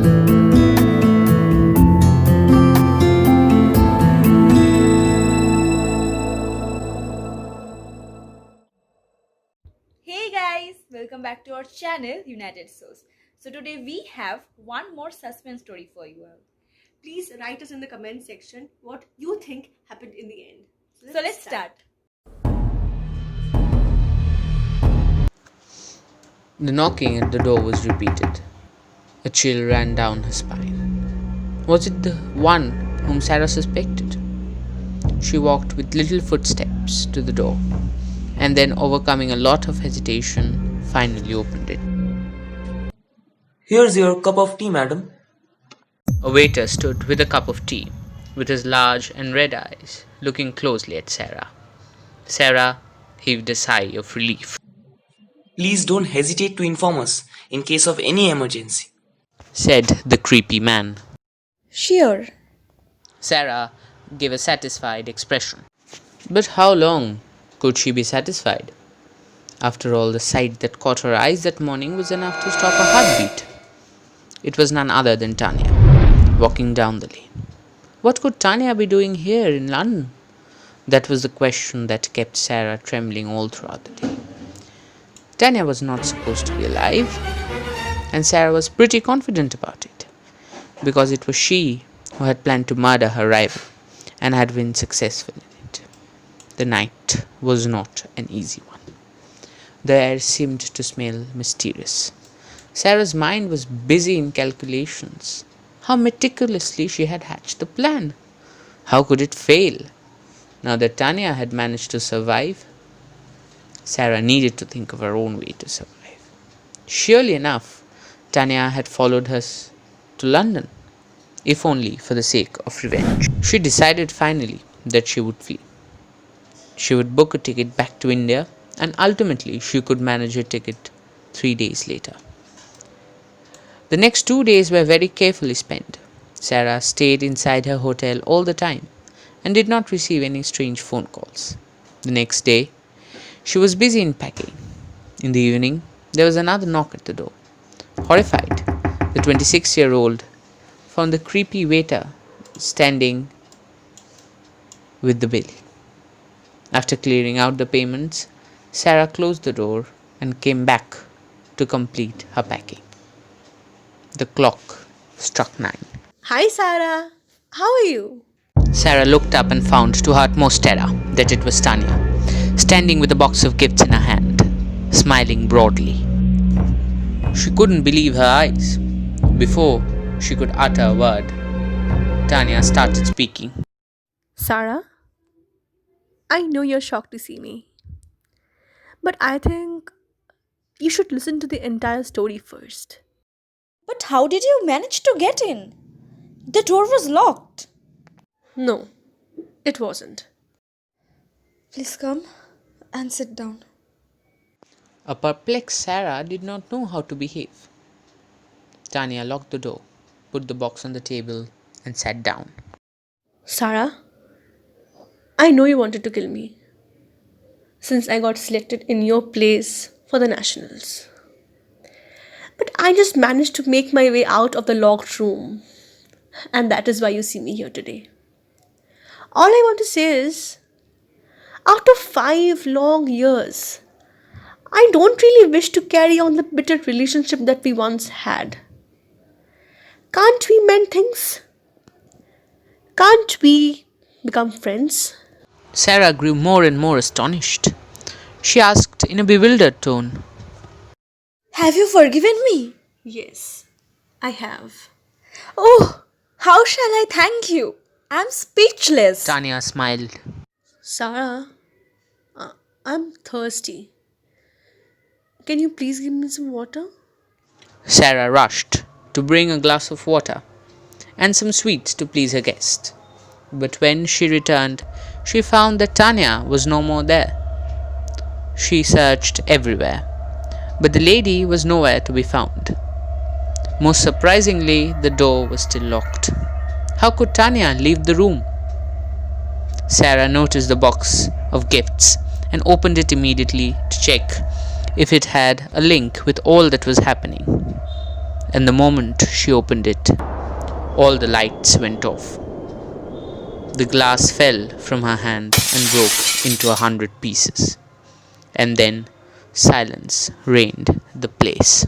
Hey guys, welcome back to our channel United Source. So today we have one more suspense story for you all. Please write us in the comment section what you think happened in the end. So let's start. The knocking at the door was repeated. A chill ran down her spine. Was it the one whom Sarah suspected? She walked with little footsteps to the door, and then, overcoming a lot of hesitation, finally opened it. Here's your cup of tea, madam. A waiter stood with a cup of tea, with his large and red eyes, looking closely at Sarah. Sarah heaved a sigh of relief. Please don't hesitate to inform us in case of any emergency, Said the creepy man. Sure. Sarah gave a satisfied expression. But how long could she be satisfied? After all, the sight that caught her eyes that morning was enough to stop her heartbeat. It was none other than Tanya, walking down the lane. What could Tanya be doing here in London? That was the question that kept Sarah trembling all throughout the day. Tanya was not supposed to be alive, and Sarah was pretty confident about it, because it was she who had planned to murder her rival and had been successful in it. The night was not an easy one. The air seemed to smell mysterious. Sarah's mind was busy in calculations. How meticulously she had hatched the plan. How could it fail? Now that Tanya had managed to survive, Sarah needed to think of her own way to survive. Surely enough, Tanya had followed her to London, if only for the sake of revenge. She decided finally that she would flee. She would book a ticket back to India, and ultimately she could manage a ticket 3 days later. The next 2 days were very carefully spent. Sarah stayed inside her hotel all the time and did not receive any strange phone calls. The next day, she was busy in packing. In the evening, there was another knock at the door. Horrified, the 26-year-old found the creepy waiter standing with the bill. After clearing out the payments, Sarah closed the door and came back to complete her packing. The clock struck 9. Hi Sarah, how are you? Sarah looked up and found, to her utmost terror, that it was Tanya, standing with a box of gifts in her hand, smiling broadly. She couldn't believe her eyes. Before she could utter a word, Tanya started speaking. Sarah, I know you're shocked to see me, but I think you should listen to the entire story first. But how did you manage to get in? The door was locked. No, it wasn't. Please come and sit down. A perplexed Sarah did not know how to behave. Tanya locked the door, put the box on the table, and sat down. Sarah, I know you wanted to kill me since I got selected in your place for the nationals. But I just managed to make my way out of the locked room, and that is why you see me here today. All I want to say is, after 5 long years, I don't really wish to carry on the bitter relationship that we once had. Can't we mend things? Can't we become friends? Sarah grew more and more astonished. She asked in a bewildered tone, Have you forgiven me? Yes, I have. Oh, how shall I thank you? I'm speechless. Tanya smiled. Sarah, I'm thirsty. Can you please give me some water? Sarah rushed to bring a glass of water and some sweets to please her guest. But when she returned, she found that Tanya was no more there. She searched everywhere, but the lady was nowhere to be found. Most surprisingly, the door was still locked. How could Tanya leave the room? Sarah noticed the box of gifts and opened it immediately to check if it had a link with all that was happening. and the moment she opened it, all the lights went off. The glass fell from her hand and broke into 100 pieces, and then silence reigned the place.